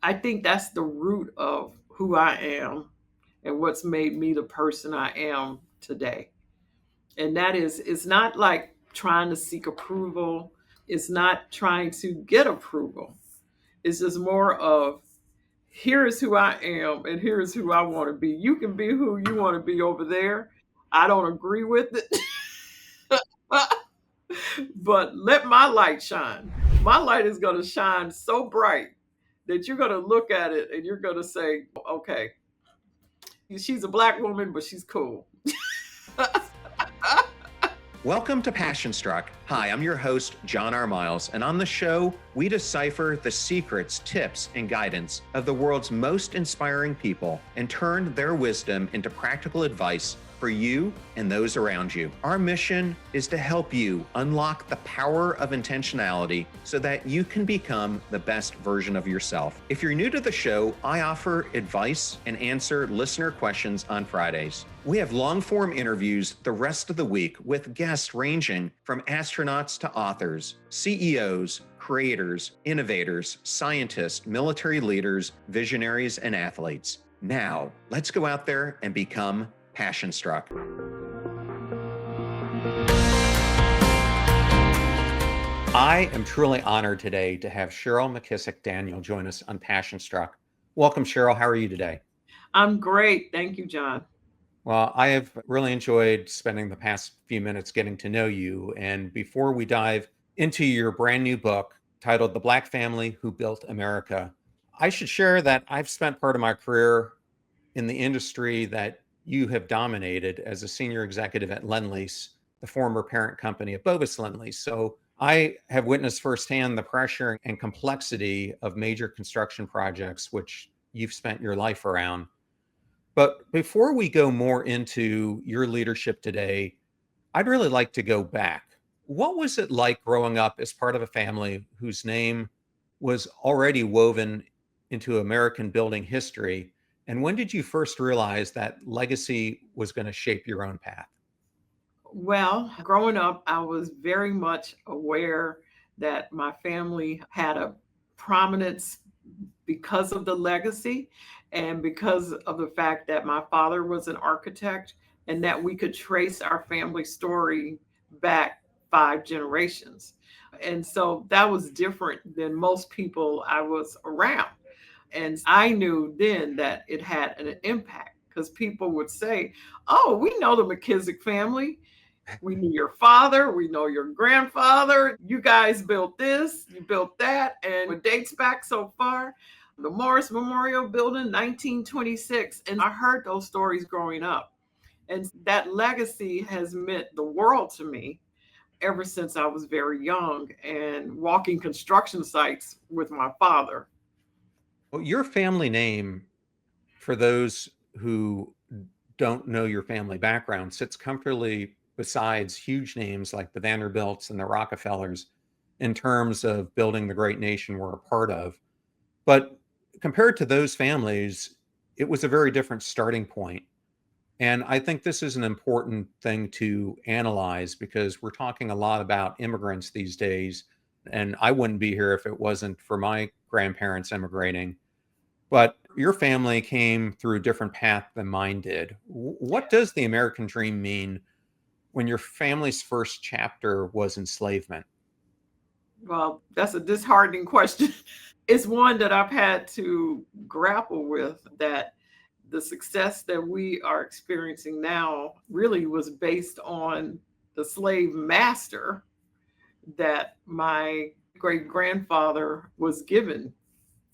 I think that's the root of who I am and what's made me the person I am today. And that is, it's not like trying to seek approval, it's not trying to get approval. It's just more of, here is who I am and here is who I want to be. You can be who you want to be over there. I don't agree with it. But let my light shine. My light is going to shine so bright that you're going to look at it and you're going to say, okay, she's a black woman, but she's cool. Welcome to Passion Struck. Hi, I'm your host, John R. Miles, and on the show, we decipher the secrets, tips, and guidance of the world's most inspiring people and turn their wisdom into practical advice for you and those around you. Our mission is to help you unlock the power of intentionality so that you can become the best version of yourself. If you're new to the show, I offer advice and answer listener questions on Fridays. We have long-form interviews the rest of the week with guests ranging from astronauts to authors, CEOs, creators, innovators, scientists, military leaders, visionaries, and athletes. Now, let's go out there and become Passion Struck. I am truly honored today to have Cheryl McKissack Daniel join us on Passion Struck. Welcome, Cheryl. How are you today? I'm great. Thank you, John. Well, I have really enjoyed spending the past few minutes getting to know you. And before we dive into your brand new book titled The Black Family Who Built America, I should share that I've spent part of my career in the industry that you have dominated as a senior executive at Lendlease, the former parent company of Bovis Lendlease. So I have witnessed firsthand the pressure and complexity of major construction projects, which you've spent your life around. But before we go more into your leadership today, I'd really like to go back. What was it like growing up as part of a family whose name was already woven into American building history? And when did you first realize that legacy was going to shape your own path? Well, growing up, I was very much aware that my family had a prominence because of the legacy and because of the fact that my father was an architect and that we could trace our family story back 5 generations. And so that was different than most people I was around. And I knew then that it had an impact because people would say, oh, we know the McKissack family. We knew your father. We know your grandfather. You guys built this, you built that. And it dates back so far. The Morris Memorial Building, 1926. And I heard those stories growing up. And that legacy has meant the world to me ever since I was very young and walking construction sites with my father. Well, your family name, for those who don't know your family background, sits comfortably besides huge names like the Vanderbilts and the Rockefellers in terms of building the great nation we're a part of. But compared to those families, it was a very different starting point. And I think this is an important thing to analyze because we're talking a lot about immigrants these days. And I wouldn't be here if it wasn't for my grandparents immigrating. But your family came through a different path than mine did. What does the American dream mean when your family's first chapter was enslavement? Well, that's a disheartening question. It's one that I've had to grapple with, that the success that we are experiencing now really was based on the slave master that my great grandfather was given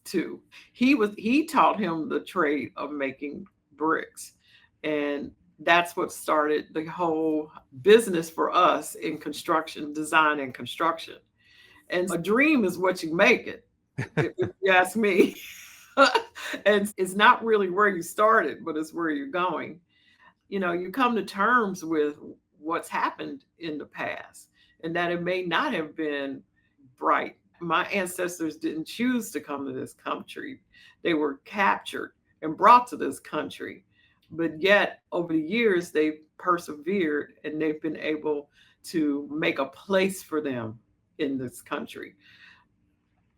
to. He taught him the trade of making bricks. And that's what started the whole business for us in construction, design and construction. And a dream is what you make it, if you ask me. And it's not really where you started, but it's where you're going. You know, you come to terms with what's happened in the past and that it may not have been bright. My ancestors didn't choose to come to this country. They were captured and brought to this country. But yet, over the years, they've persevered and they've been able to make a place for them in this country.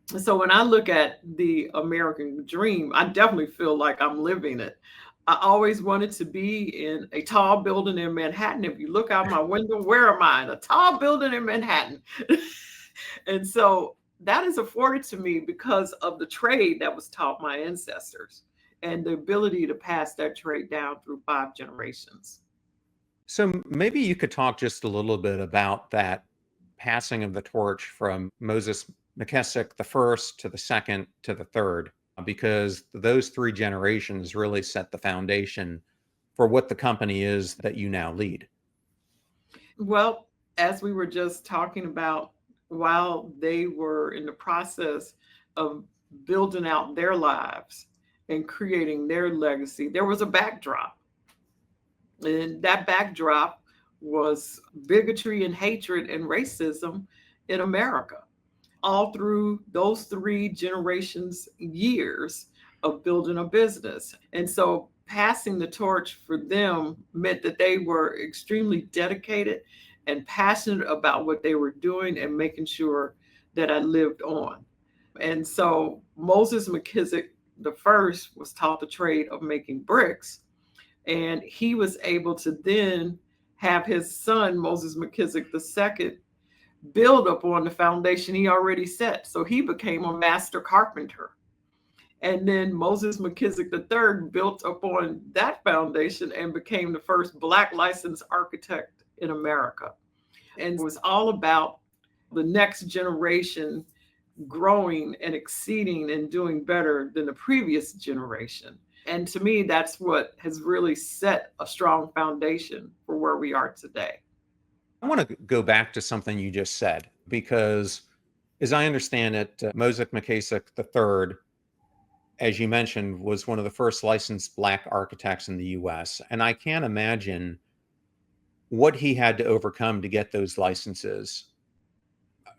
So when I look at the American dream, I definitely feel like I'm living it. I always wanted to be in a tall building in Manhattan. If you look out my window, where am I? In a tall building in Manhattan. And so that is afforded to me because of the trade that was taught my ancestors and the ability to pass that trade down through 5 generations. So maybe you could talk just a little bit about that passing of the torch from Moses McKissack the first to the second to the third, because those three generations really set the foundation for what the company is that you now lead. Well, as we were just talking about, while they were in the process of building out their lives and creating their legacy, there was a backdrop. And that backdrop was bigotry and hatred and racism in America, all through those 3 generations years of building a business. And so passing the torch for them meant that they were extremely dedicated and passionate about what they were doing and making sure that I lived on. And so Moses McKissack the first was taught the trade of making bricks, and he was able to then have his son Moses McKissack the second build upon the foundation he already set. So he became a master carpenter. And then Moses McKissack III built upon that foundation and became the first Black licensed architect in America. And it was all about the next generation growing and exceeding and doing better than the previous generation. And to me, that's what has really set a strong foundation for where we are today. I want to go back to something you just said, because as I understand it, Moses McKissack III, as you mentioned, was one of the first licensed Black architects in the US. And I can't imagine what he had to overcome to get those licenses.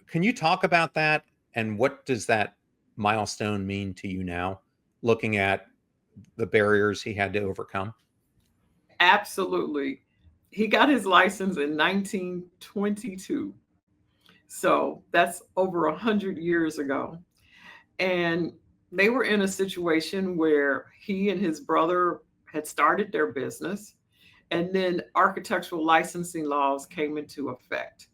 Can you talk about that? And what does that milestone mean to you now, looking at the barriers he had to overcome? Absolutely. He got his license in 1922. So that's over 100 years ago. And they were in a situation where he and his brother had started their business, and then architectural licensing laws came into effect.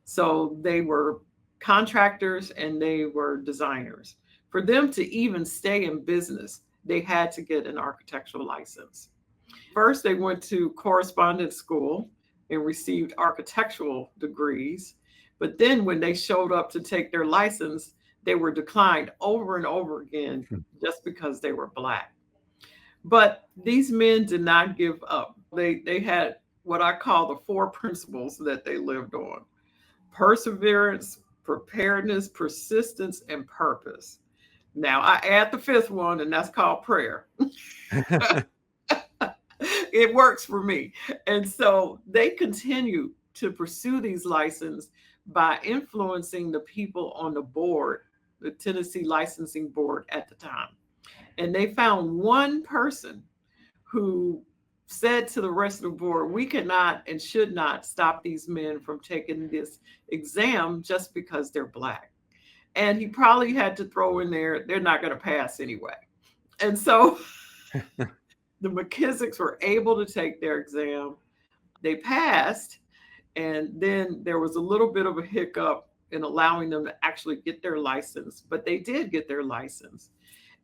So they were contractors and they were designers. For them to even stay in business, they had to get an architectural license. First, they went to correspondence school and received architectural degrees. But then, when they showed up to take their license, they were declined over and over again just because they were Black. But these men did not give up. They had what I call the 4 principles that they lived on: perseverance, preparedness, persistence, and purpose. Now, I add the 5th one, and that's called prayer. It works for me. And so they continue to pursue these licenses by influencing the people on the board, the Tennessee Licensing Board at the time. And they found one person who said to the rest of the board, we cannot and should not stop these men from taking this exam just because they're Black. And he probably had to throw in there, they're not going to pass anyway. And so the McKissacks were able to take their exam. They passed, and then there was a little bit of a hiccup in allowing them to actually get their license, but they did get their license.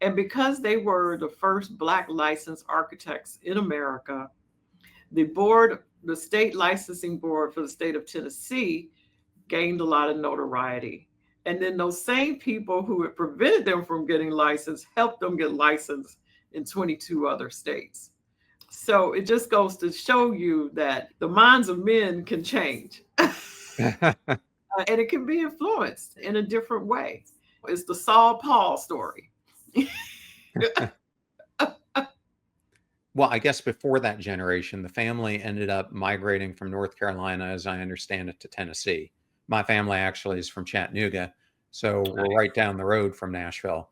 And because they were the first Black licensed architects in America, the board, the state licensing board for the state of Tennessee, gained a lot of notoriety. And then those same people who had prevented them from getting licensed helped them get licensed in 22 other states. So it just goes to show you that the minds of men can change and it can be influenced in a different way. It's the Saul Paul story. Well, I guess before that generation, the family ended up migrating from North Carolina, as I understand it, to Tennessee. My family actually is from Chattanooga, so we're right down the road from Nashville.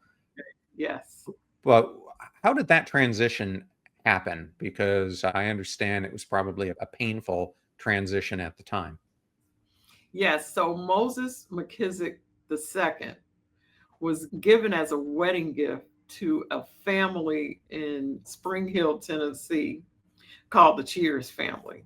Yes. But how did that transition happen? Because I understand it was probably a painful transition at the time. Yes. So Moses McKissack II was given as a wedding gift to a family in Spring Hill, Tennessee, called the Cheers family.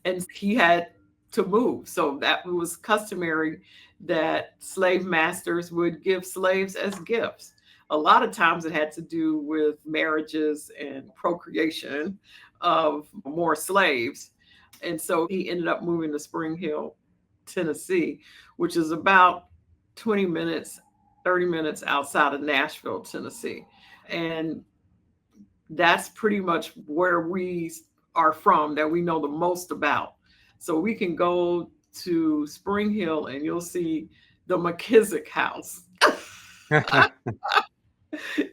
And he had to move. So that was customary that slave masters would give slaves as gifts. A lot of times it had to do with marriages and procreation of more slaves. And so he ended up moving to Spring Hill, Tennessee, which is about 20 minutes, 30 minutes outside of Nashville, Tennessee. And that's pretty much where we are from, that we know the most about. So we can go to Spring Hill and you'll see the McKissack house.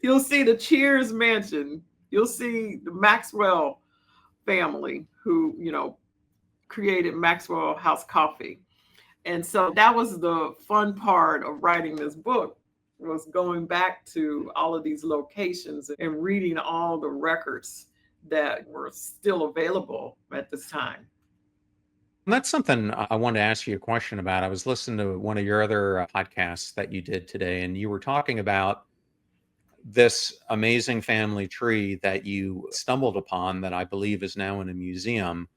You'll see the Cheers mansion. You'll see the Maxwell family who, created Maxwell House Coffee. And so that was the fun part of writing this book, was going back to all of these locations and reading all the records that were still available at this time. That's something I wanted to ask you a question about. I was listening to one of your other podcasts that you did today, and you were talking about this amazing family tree that you stumbled upon that I believe is now in a museum.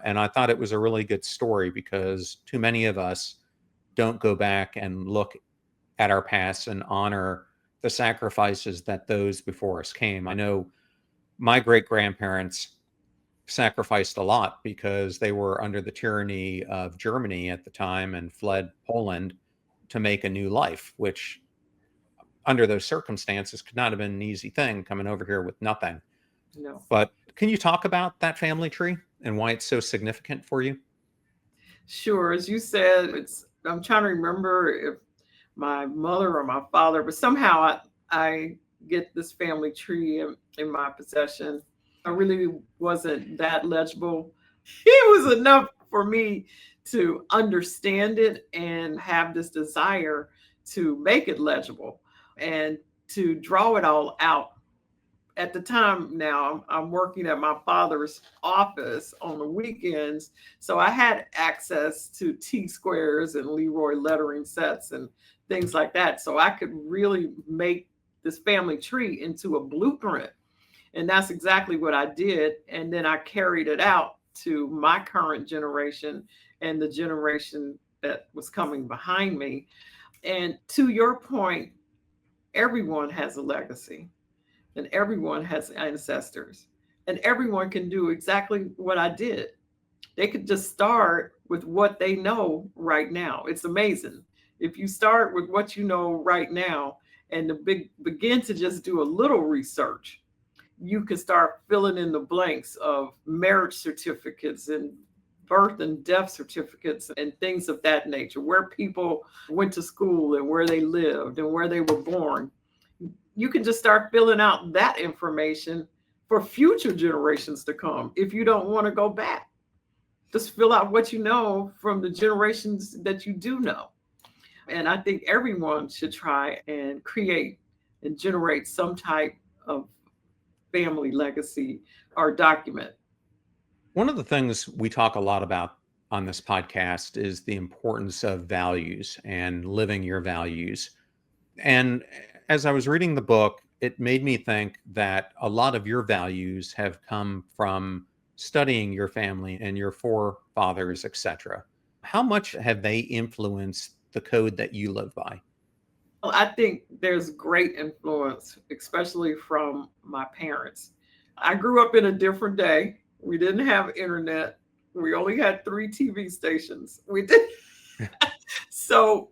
And I thought it was a really good story because too many of us don't go back and look at our past and honor the sacrifices that those before us came. I know my great grandparents sacrificed a lot because they were under the tyranny of Germany at the time and fled Poland to make a new life, which under those circumstances could not have been an easy thing, coming over here with nothing. No. But can you talk about that family tree and why it's so significant for you? Sure. As you said, I'm trying to remember if my mother or my father, but somehow I get this family tree in my possession. I really wasn't that legible. It was enough for me to understand it and have this desire to make it legible and to draw it all out. At the time now, I'm working at my father's office on the weekends. So I had access to T-squares and Leroy lettering sets and things like that. So I could really make this family tree into a blueprint. And that's exactly what I did. And then I carried it out to my current generation and the generation that was coming behind me. And to your point, everyone has a legacy and everyone has ancestors and everyone can do exactly what I did. They could just start with what they know right now. It's amazing. If you start with what you know right now and begin to just do a little research, you can start filling in the blanks of marriage certificates and birth and death certificates and things of that nature, where people went to school and where they lived and where they were born. You can just start filling out that information for future generations to come if you don't want to go back. Just fill out what you know from the generations that you do know. And I think everyone should try and create and generate some type of family legacy or document. One of the things we talk a lot about on this podcast is the importance of values and living your values. And as I was reading the book, it made me think that a lot of your values have come from studying your family and your forefathers, etc. How much have they influenced the code that you live by? Well, I think there's great influence, especially from my parents. I grew up in a different day. We didn't have internet. We only had 3 TV stations. We did. So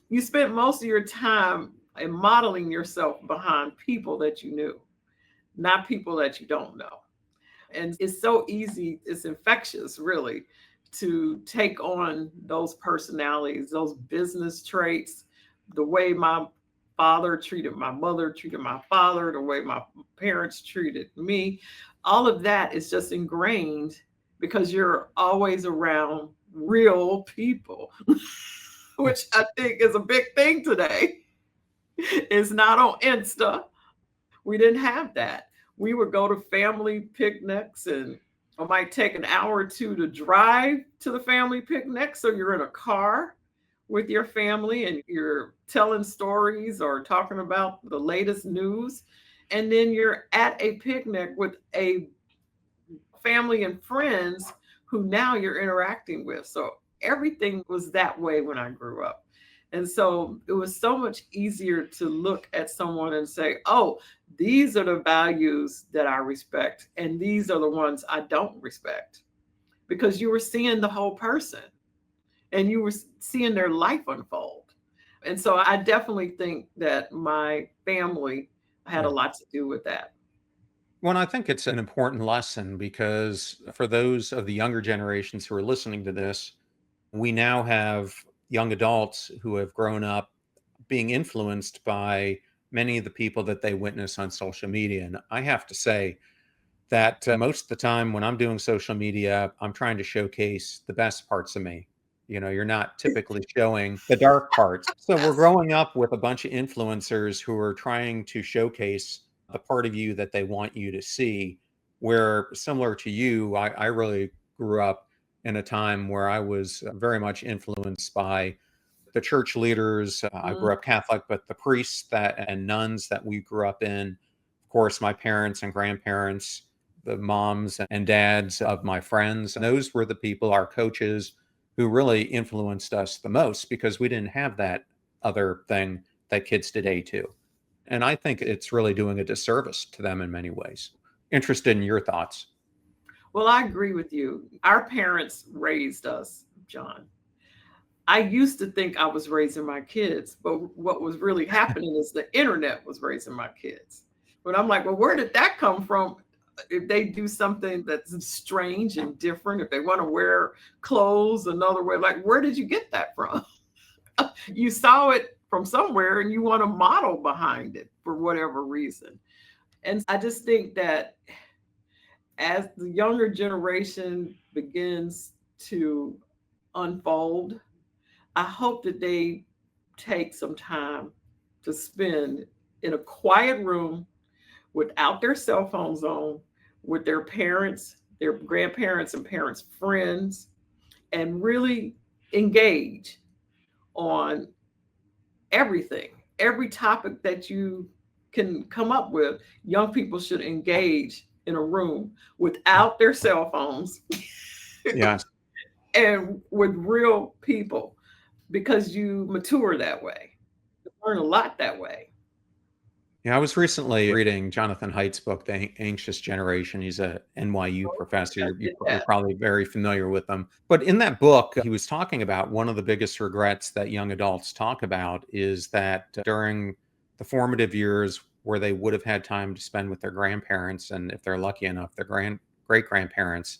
you spent most of your time in modeling yourself behind people that you knew, not people that you don't know. And it's so easy, it's infectious, really, to take on those personalities, those business traits, the way my father treated my mother, treated my father, the way my parents treated me. All of that is just ingrained because you're always around real people, which I think is a big thing today. It's not on Insta. We didn't have that. We would go to family picnics and it might take an hour or two to drive to the family picnic. So you're in a car with your family and you're telling stories or talking about the latest news. And then you're at a picnic with a family and friends who now you're interacting with. So everything was that way when I grew up. And so it was so much easier to look at someone and say, oh, these are the values that I respect, and these are the ones I don't respect, because you were seeing the whole person and you were seeing their life unfold. And so I definitely think that my family had a Yeah. lot to do with that. Well, I think it's an important lesson because for those of the younger generations who are listening to this, we now have young adults who have grown up being influenced by many of the people that they witness on social media. And I have to say that most of the time when I'm doing social media, I'm trying to showcase the best parts of me. You're not typically showing the dark parts. So we're Yes. growing up with a bunch of influencers who are trying to showcase the part of you that they want you to see. Where similar to you, I really grew up in a time where I was very much influenced by the church leaders. I Mm, grew up Catholic, but the priests that and nuns that we grew up in, of course, my parents and grandparents, the moms and dads of my friends, and those were the people, our coaches, who really influenced us the most because we didn't have that other thing that kids today do. And I think it's really doing a disservice to them in many ways. Interested in your thoughts. well, I agree with you. Our parents raised us, John. I used to think I was raising my kids, but what was really happening is the internet was raising my kids. But I'm like, well, where did that come from? If they do something that's strange and different, if they want to wear clothes another way, like, where did you get that from? You saw it from somewhere and you want to model behind it for whatever reason. And I just think that as the younger generation begins to unfold, I hope that they take some time to spend in a quiet room without their cell phones on, with their parents, their grandparents, and parents' friends, and really engage on everything, every topic that you can come up with. Young people should engage in a room without their cell phones Yes. and with real people, because you mature that way. You learn a lot that way. Yeah, I was recently reading Jonathan Haidt's book, The Anxious Generation. He's a NYU Oh, professor. I did You're that. probably very familiar with him. But in that book, he was talking about one of the biggest regrets that young adults talk about is that during the formative years where they would have had time to spend with their grandparents, and if they're lucky enough, their great grandparents,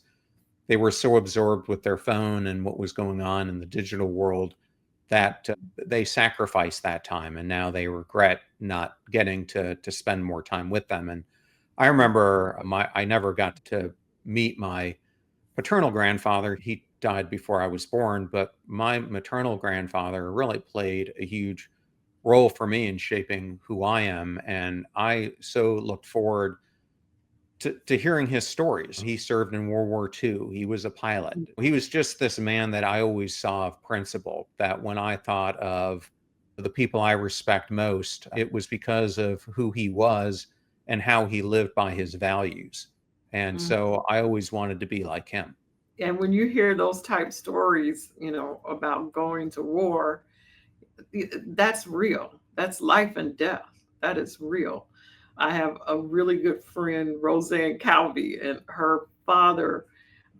they were so absorbed with their phone and what was going on in the digital world that they sacrificed that time and now they regret not getting to spend more time with them. And I remember I never got to meet my paternal grandfather. He died before I was born, but my maternal grandfather really played a huge role for me in shaping who I am. And I so looked forward to hearing his stories. He served in World War II. He was a pilot. He was just this man that I always saw of principle, that when I thought of the people I respect most, it was because of who he was and how he lived by his values. And Mhm. so I always wanted to be like him. And when you hear those type stories, about going to war, that's real. That's life and death. That is real. I have a really good friend, Roseanne Calvi, and her father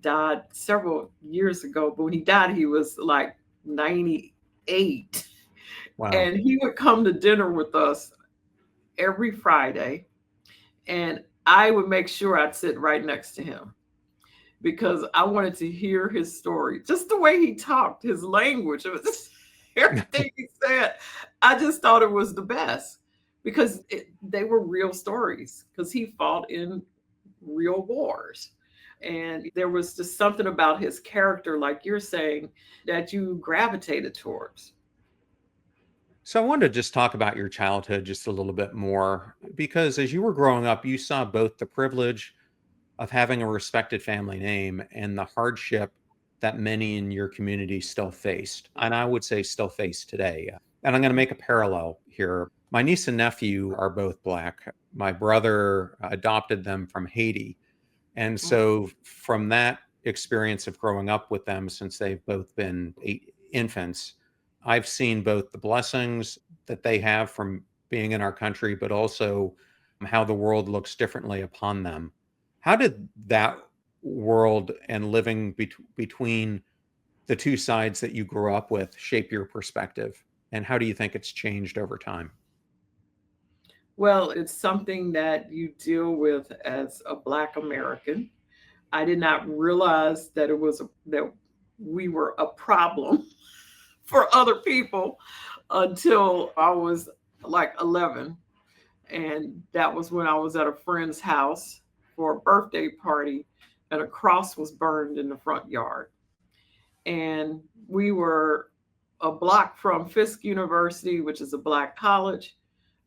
died several years ago. But when he died, he was like 98. Wow. And he would come to dinner with us every Friday. And I would make sure I'd sit right next to him because I wanted to hear his story. Just the way he talked, his language, it was just, everything he said. I just thought it was the best because they were real stories, because he fought in real wars. And there was just something about his character, like you're saying, that you gravitated towards. So I wanted to just talk about your childhood just a little bit more because as you were growing up, you saw both the privilege of having a respected family name and the hardship that many in your community still faced, and I would say still face today. And I'm going to make a parallel here. My niece and nephew are both Black. My brother adopted them from Haiti. And so from that experience of growing up with them, since they've both been infants, I've seen both the blessings that they have from being in our country, but also how the world looks differently upon them. How did that world and living between the two sides that you grew up with shape your perspective? And how do you think it's changed over time? Well, it's something that you deal with as a Black American. I did not realize that that we were a problem for other people until I was like 11. And that was when I was at a friend's house for a birthday party, and a cross was burned in the front yard. And we were a block from Fisk University, which is a Black college.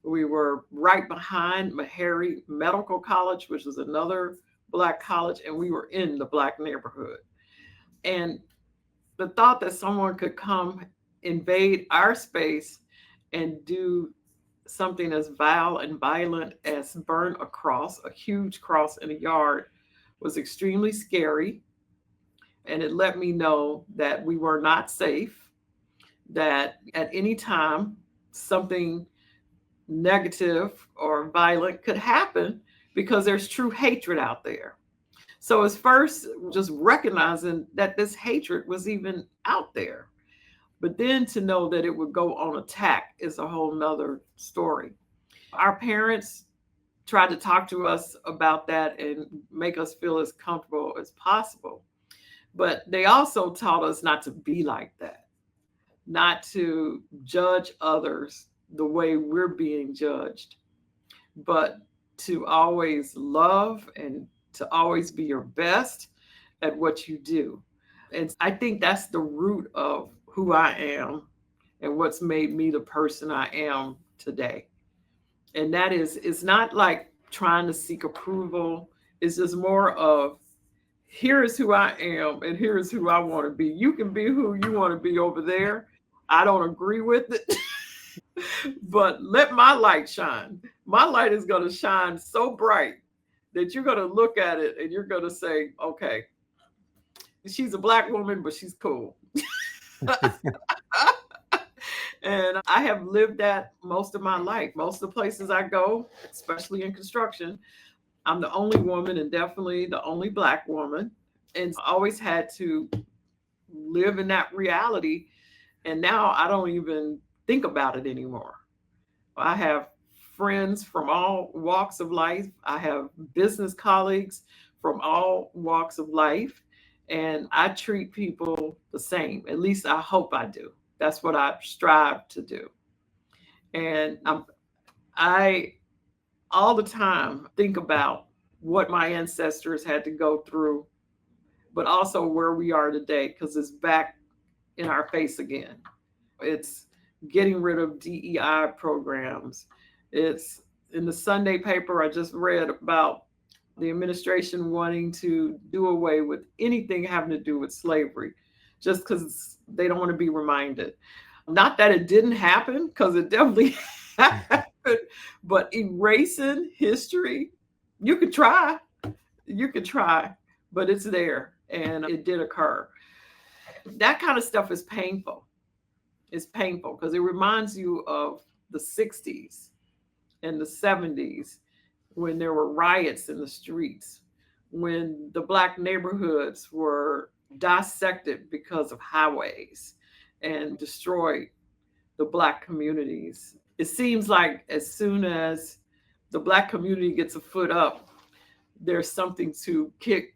We were right behind Meharry Medical College, which was another Black college, and we were in the Black neighborhood. And the thought that someone could come invade our space and do something as vile and violent as burn a cross, a huge cross in a yard, was extremely scary. And it let me know that we were not safe, that at any time something negative or violent could happen because there's true hatred out there. So it's first just recognizing that this hatred was even out there. But then to know that it would go on attack is a whole nother story. Our parents tried to talk to us about that and make us feel as comfortable as possible. But they also taught us not to be like that, not to judge others the way we're being judged, but to always love and to always be your best at what you do. And I think that's the root of who I am and what's made me the person I am today. And that is, it's not like trying to seek approval. It's just more of, here is who I am and here is who I want to be. You can be who you want to be over there. I don't agree with it, but let my light shine. My light is going to shine so bright that you're going to look at it and you're going to say, okay, she's a Black woman, but she's cool. And I have lived that most of my life. Most of the places I go, especially in construction, I'm the only woman and definitely the only Black woman. And I always had to live in that reality. And now I don't even think about it anymore. I have friends from all walks of life. I have business colleagues from all walks of life. And I treat people the same. At least I hope I do. That's what I strive to do. And I all the time think about what my ancestors had to go through, but also where we are today, because it's back in our face again. It's getting rid of DEI programs. It's in the Sunday paper, I just read about the administration wanting to do away with anything having to do with slavery, just because they don't want to be reminded. Not that it didn't happen, because it definitely happened, but erasing history, you could try, but it's there and it did occur. That kind of stuff is painful. It's painful because it reminds you of the 60s and the 70s when there were riots in the streets, when the Black neighborhoods were dissected because of highways and destroyed the Black communities. It seems like as soon as the Black community gets a foot up, there's something to kick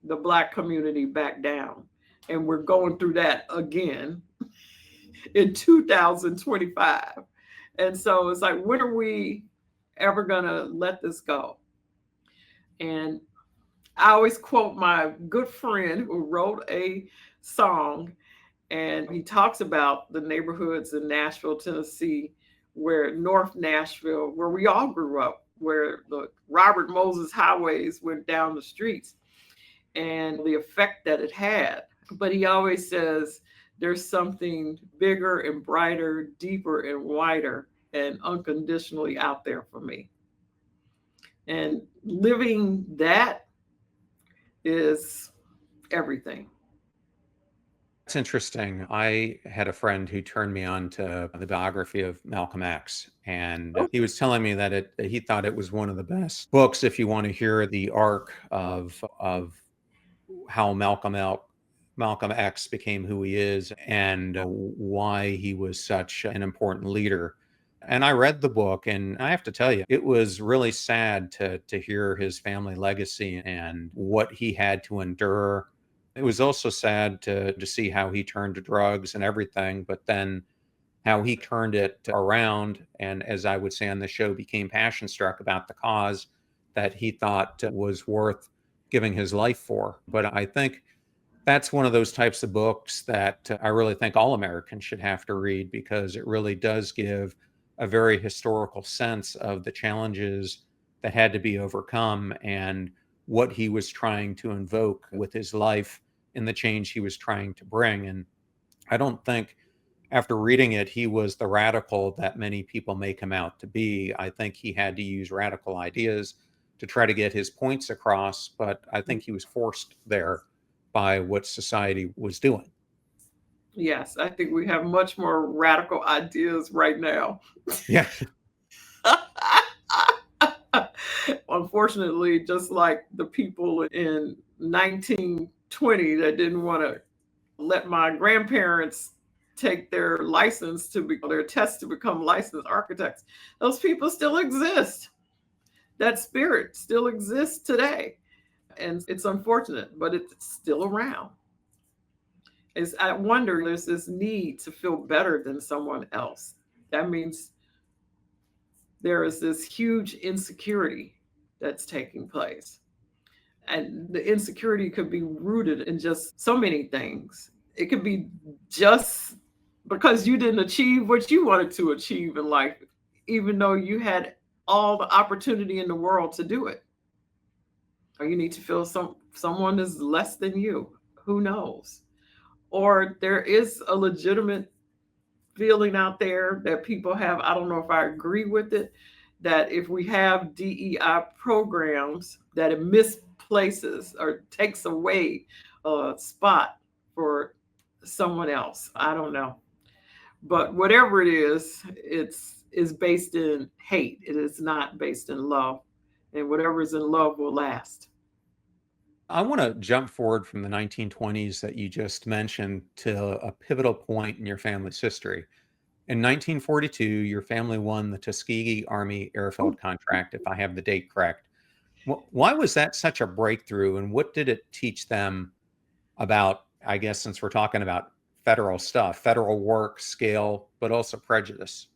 the Black community back down. And we're going through that again in 2025. And so it's like, when are we ever going to let this go? And I always quote my good friend who wrote a song, and he talks about the neighborhoods in Nashville, Tennessee, where North Nashville, where we all grew up, where the Robert Moses highways went down the streets, and the effect that it had. But he always says there's something bigger and brighter, deeper and wider and unconditionally out there for me. And living that is everything. It's interesting. I had a friend who turned me on to the biography of Malcolm X, and Oh, he was telling me that he thought it was one of the best books if you want to hear the arc of how Malcolm X became who he is and why he was such an important leader. And I read the book, and I have to tell you, it was really sad to hear his family legacy and what he had to endure. It was also sad to see how he turned to drugs and everything, but then how he turned it around. And as I would say on the show, became passion struck about the cause that he thought was worth giving his life for. But I think that's one of those types of books that I really think all Americans should have to read, because it really does give a very historical sense of the challenges that had to be overcome and what he was trying to invoke with his life and the change he was trying to bring. And I don't think after reading it, he was the radical that many people make him out to be. I think he had to use radical ideas to try to get his points across, but I think he was forced there by what society was doing. yes, I think we have much more radical ideas right now. Yeah. Unfortunately, just like the people in 1920 that didn't want to let my grandparents take their license to be their test to become licensed architects, those people still exist. That spirit still exists today. And it's unfortunate, but it's still around. Is I wonder, there's this need to feel better than someone else. That means there is this huge insecurity that's taking place. And the insecurity could be rooted in just so many things. It could be just because you didn't achieve what you wanted to achieve in life, even though you had all the opportunity in the world to do it. Or you need to feel someone is less than you. Who knows? Or there is a legitimate feeling out there that people have. I don't know if I agree with it, that if we have DEI programs, that it misplaces or takes away a spot for someone else. I don't know. But whatever it is based in hate. It is not based in love. And whatever is in love will last. I want to jump forward from the 1920s that you just mentioned to a pivotal point in your family's history. In 1942, your family won the Tuskegee Army Airfield contract, if I have the date correct. Why was that such a breakthrough, and what did it teach them about, I guess, since we're talking about federal stuff, federal work, scale, but also prejudice?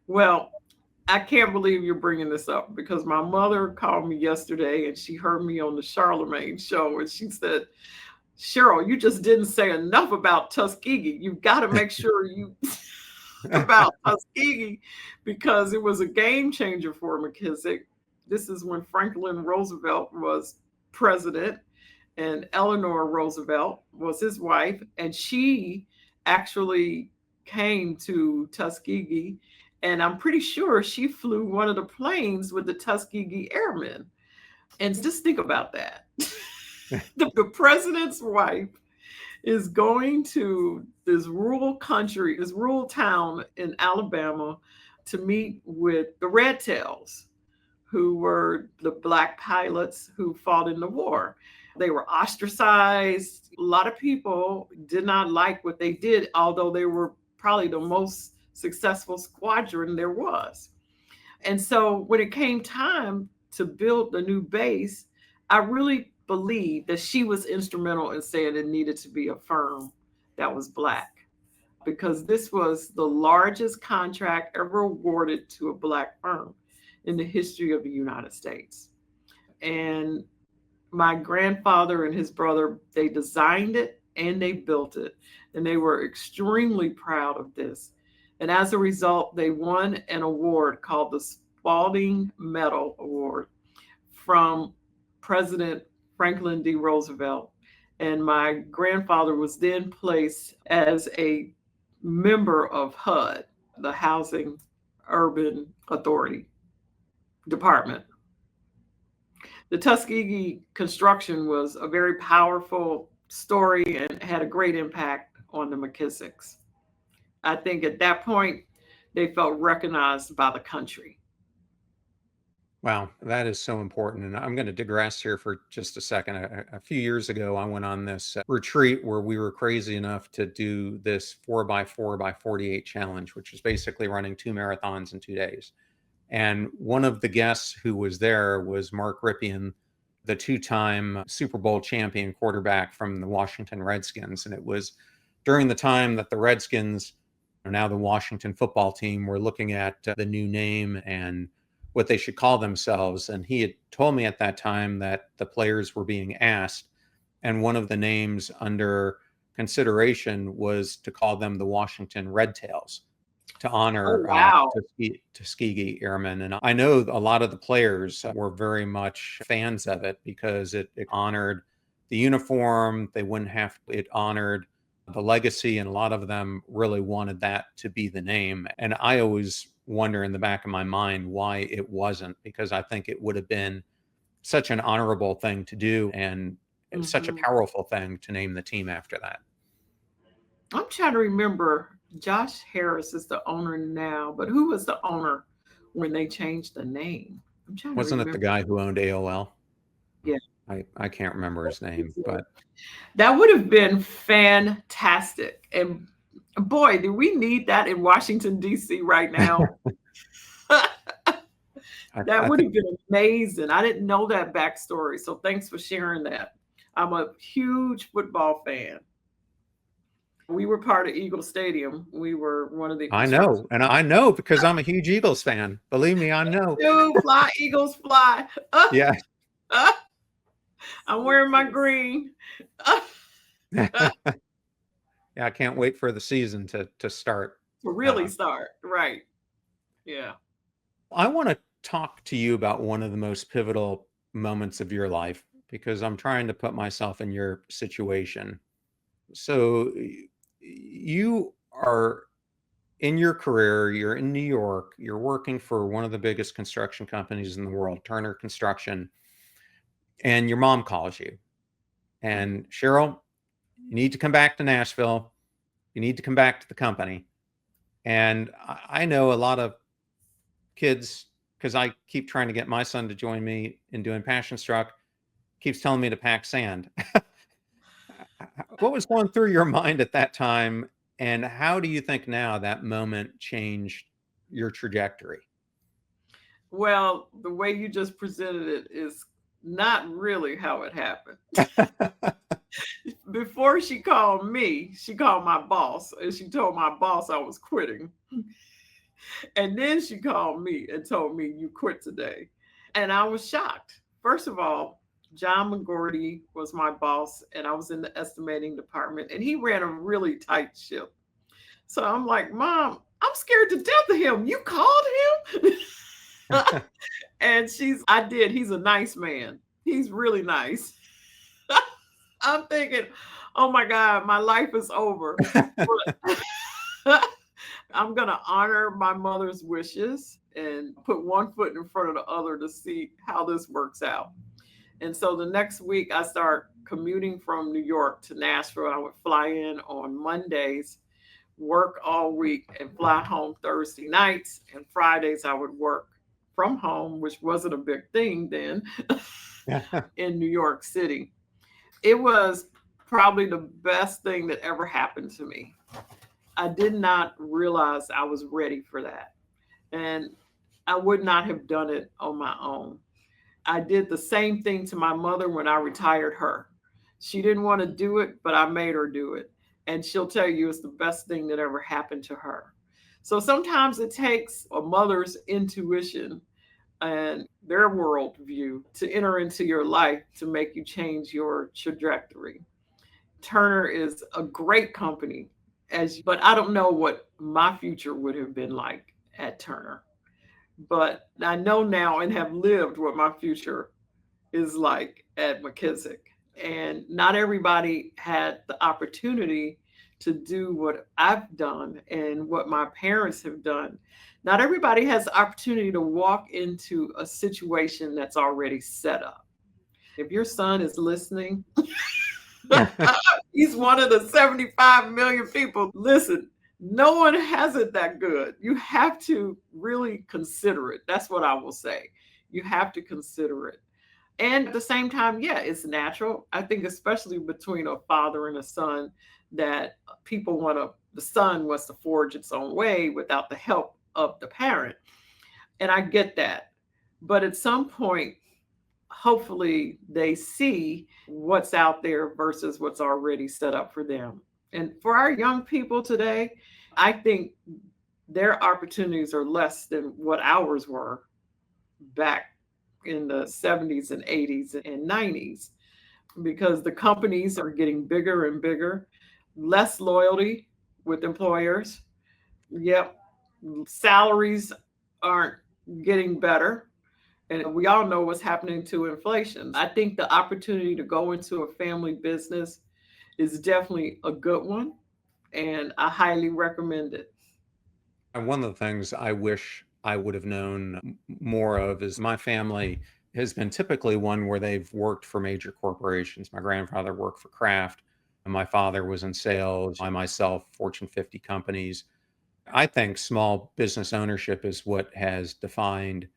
Well, I can't believe you're bringing this up because my mother called me yesterday and she heard me on the Charlemagne show and she said, Cheryl, you just didn't say enough about Tuskegee. You've got to make sure you about Tuskegee because it was a game changer for McKissack. This is when Franklin Roosevelt was president and Eleanor Roosevelt was his wife, and she actually came to Tuskegee, and I'm pretty sure she flew one of the planes with the Tuskegee Airmen. And just think about that. The president's wife is going to this rural country, this rural town in Alabama to meet with the Red Tails, who were the Black pilots who fought in the war. They were ostracized. A lot of people did not like what they did, although they were probably the most successful squadron there was. And so when it came time to build the new base, I really believe that she was instrumental in saying it needed to be a firm that was Black, because this was the largest contract ever awarded to a Black firm in the history of the United States. And my grandfather and his brother, they designed it and they built it. And they were extremely proud of this. And as a result, they won an award called the Spalding Medal Award from President Franklin D. Roosevelt. And my grandfather was then placed as a member of HUD, the Housing Urban Authority Department. The Tuskegee construction was a very powerful story and had a great impact on the McKissacks. I think at that point, they felt recognized by the country. Wow, that is so important. And I'm going to digress here for just a second. A few years ago, I went on this retreat where we were crazy enough to do this 4x4x48 challenge, which is basically running 2 marathons in 2 days. And one of the guests who was there was Mark Ripien, the 2-time Super Bowl champion quarterback from the Washington Redskins. And it was during the time that the Redskins, now the Washington football team, were looking at the new name and what they should call themselves. And he had told me at that time that the players were being asked, and one of the names under consideration was to call them the Washington Red Tails, to honor Tuskegee Airmen. And I know a lot of the players were very much fans of it because it honored the uniform. They wouldn't have, it honored the legacy, and a lot of them really wanted that to be the name. And I always wonder in the back of my mind why it wasn't, because I think it would have been such an honorable thing to do and such a powerful thing to name the team after that. I'm trying to remember. Josh Harris is the owner now, but who was the owner when they changed the name? I'm trying Wasn't to remember. It the guy who owned AOL? Yeah. I can't remember his name, but that would have been fantastic. And boy, do we need that in Washington, D.C. right now. That would have been amazing. I didn't know that backstory. So thanks for sharing that. I'm a huge football fan. We were part of Eagle Stadium. We were one of the. I know. And I know because I'm a huge Eagles fan. Believe me, I know. Dude, fly, Eagles, fly. Yeah. I'm wearing my green. Yeah, I can't wait for the season to start. To really start. Right. Yeah. I want to talk to you about one of the most pivotal moments of your life, because I'm trying to put myself in your situation. So you are in your career, you're in New York, you're working for one of the biggest construction companies in the world, Turner Construction, and your mom calls you and, Cheryl, you need to come back to Nashville. You need to come back to the company. And I know a lot of kids, because I keep trying to get my son to join me in doing Passion Struck, keeps telling me to pack sand. What was going through your mind at that time? And how do you think now that moment changed your trajectory? Well, the way you just presented it is not really how it happened. Before she called me, she called my boss, and she told my boss I was quitting. And then she called me and told me, you quit today. And I was shocked. First of all, John McGordy was my boss, and I was in the estimating department, and he ran a really tight ship. So I'm like, Mom, I'm scared to death of him. You called him? And I did. He's a nice man. He's really nice. I'm thinking, oh my God, my life is over. I'm going to honor my mother's wishes and put one foot in front of the other to see how this works out. And so the next week I start commuting from New York to Nashville. I would fly in on Mondays, work all week, and fly home Thursday nights. And Fridays I would work from home, which wasn't a big thing then, in New York City. It was probably the best thing that ever happened to me. I did not realize I was ready for that. And I would not have done it on my own. I did the same thing to my mother when I retired her. She didn't want to do it, but I made her do it. And she'll tell you it's the best thing that ever happened to her. So sometimes it takes a mother's intuition and their worldview to enter into your life to make you change your trajectory. Turner is a great company, but I don't know what my future would have been like at Turner. But I know now and have lived what my future is like at McKissack. And not everybody had the opportunity to do what I've done and what my parents have done. Not everybody has the opportunity to walk into a situation that's already set up. If your son is listening, he's one of the 75 million people. Listen, no one has it that good. You have to really consider it. That's what I will say. You have to consider it. And at the same time, yeah, it's natural. I think, especially between a father and a son, that the son wants to forge its own way without the help of the parent. And I get that. But at some point, hopefully they see what's out there versus what's already set up for them. And for our young people today, I think their opportunities are less than what ours were back in the 70s and 80s and 90s, because the companies are getting bigger and bigger, less loyalty with employers. Yep. Salaries aren't getting better. And we all know what's happening to inflation. I think the opportunity to go into a family business is definitely a good one, and I highly recommend it. And one of the things I wish I would have known more of is my family has been typically one where they've worked for major corporations. My grandfather worked for Kraft, and my father was in sales. I myself, Fortune 50 companies. I think small business ownership is what has defined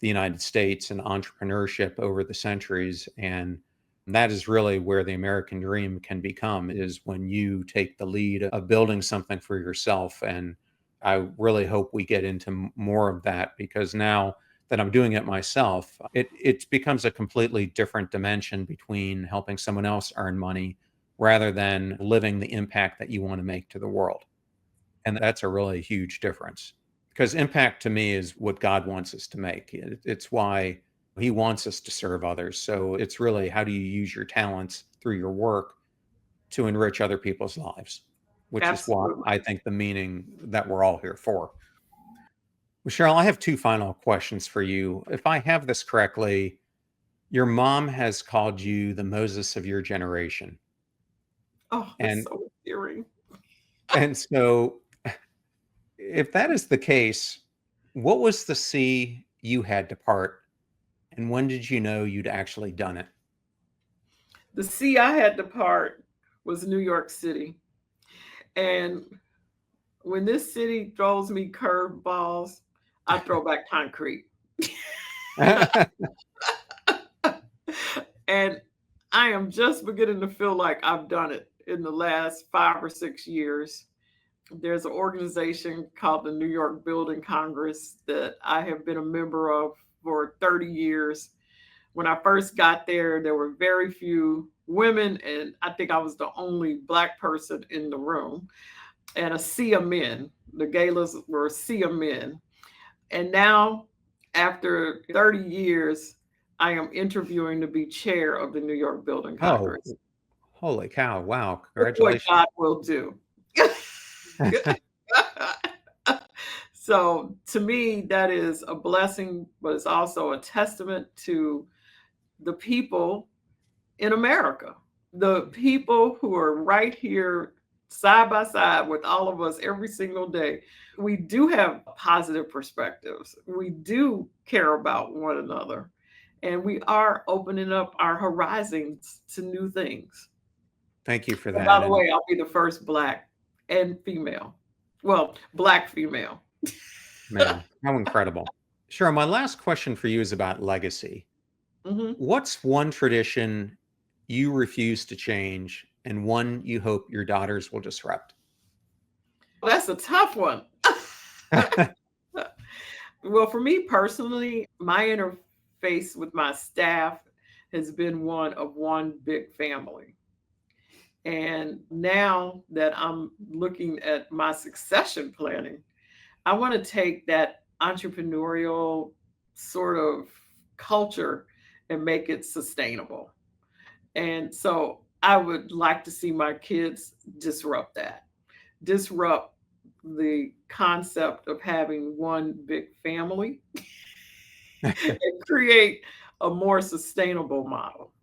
the United States and entrepreneurship over the centuries. And that is really where the American dream can become, is when you take the lead of building something for yourself. And I really hope we get into more of that, because now that I'm doing it myself, it becomes a completely different dimension between helping someone else earn money rather than living the impact that you want to make to the world. And that's a really huge difference, because impact to me is what God wants us to make. It's why he wants us to serve others. So it's really, how do you use your talents through your work to enrich other people's lives, which is what Absolutely. I think the meaning that we're all here for. Well, Cheryl, I have two final questions for you. If I have this correctly, your mom has called you the Moses of your generation. Oh, that's And so endearing. and so if that is the case, what was the sea you had to part, and when did you know you'd actually done it? The sea I had to part was New York City. And when this city throws me curveballs, I throw back concrete. And I am just beginning to feel like I've done it in the last 5 or 6 years. There's an organization called the New York Building Congress that I have been a member of for 30 years. When I first got there were very few women, and I think I was the only Black person in the room, and a sea of men. The galas were a sea of men. And now, after 30 years, I am interviewing to be chair of the New York Building Oh, Congress. holy cow. Wow. Look what Congratulations. God will do. So to me, that is a blessing, but it's also a testament to the people in America, the people who are right here side by side with all of us every single day. We do have positive perspectives. We do care about one another. And we are opening up our horizons to new things. Thank you for And that. by the And way, I'll be the first Black and female. Well, Black female. man, how incredible. Cheryl, my last question for you is about legacy. Mhm. What's one tradition you refuse to change, and one you hope your daughters will disrupt? That's a tough one. Well, for me personally, my interface with my staff has been one of one big family. And now that I'm looking at my succession planning, I want to take that entrepreneurial sort of culture and make it sustainable. And so I would like to see my kids disrupt that, disrupt the concept of having one big family and create a more sustainable model.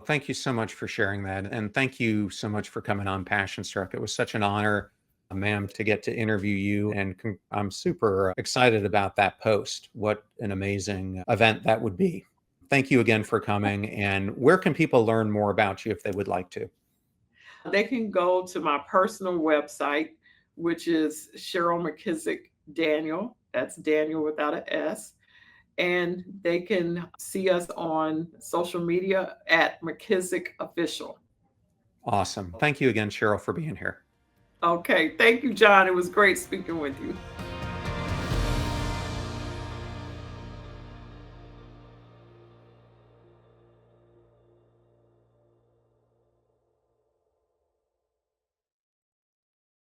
Thank you so much for sharing that. And thank you so much for coming on Passion Struck. It was such an honor, ma'am, to get to interview you. And I'm super excited about that post. What an amazing event that would be. Thank you again for coming. And where can people learn more about you if they would like to? They can go to my personal website, which is Cheryl McKissack Daniel. That's Daniel without an S. And they can see us on social media at McKissack Official. Awesome. Thank you again, Cheryl, for being here. Okay. Thank you, John. It was great speaking with you.